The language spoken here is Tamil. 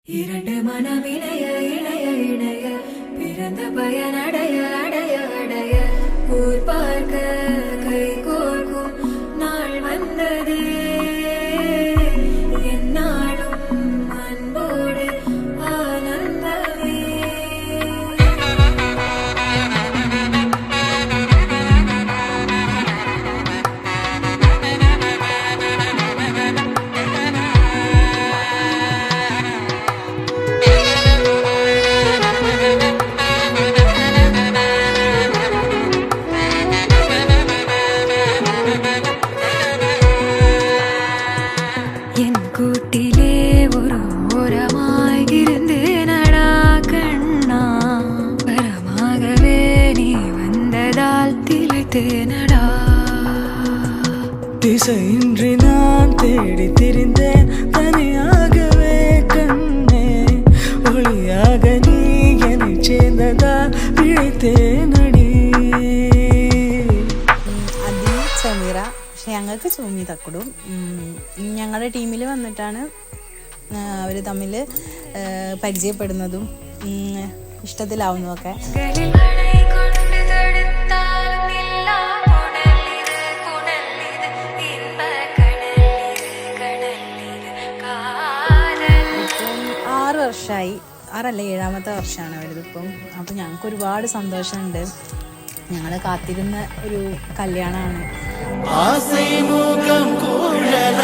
இரண்டு மனம் இணைய இணைய இணைய பிறந்த பயன் அடைய அடைய அடைய ஊர் பார்க்க கை கோர்க்கும் நாள் வந்ததே என்னாலும் அன்போடு ஆனந்தமே. என் கூட்டிலே ஒரு ஓரமாய் இருந்தேனடா கண்ணா, வரமாகவே நீ வந்ததால் திளைத்தேனடா. திசையின்றி நான் தேடி திரிந்தேன் தனியாகவே கண்ணே, ஒளியாக நீ என்னை சேர்ந்ததா பிழைத்தேனடி. അതി സമീറ, പക്ഷെ ഞങ്ങൾക്ക് സൂമി തക്കടും. ഞങ്ങളുടെ ടീമിൽ വന്നിട്ടാണ് അവർ തമ്മിൽ പരിചയപ്പെടുന്നതും ഇഷ്ടത്തിലാവുന്നതൊക്കെ. ഇപ്പം 6 വർഷമായി, 7ാമത്തെ വർഷമാണ് അവരിതിപ്പം. അപ്പം ഞങ്ങൾക്ക് ഒരുപാട് സന്തോഷമുണ്ട്. ഞങ്ങൾ കാത്തിരുന്ന ഒരു കല്യാണമാണ്. ஆசை முகம் குழல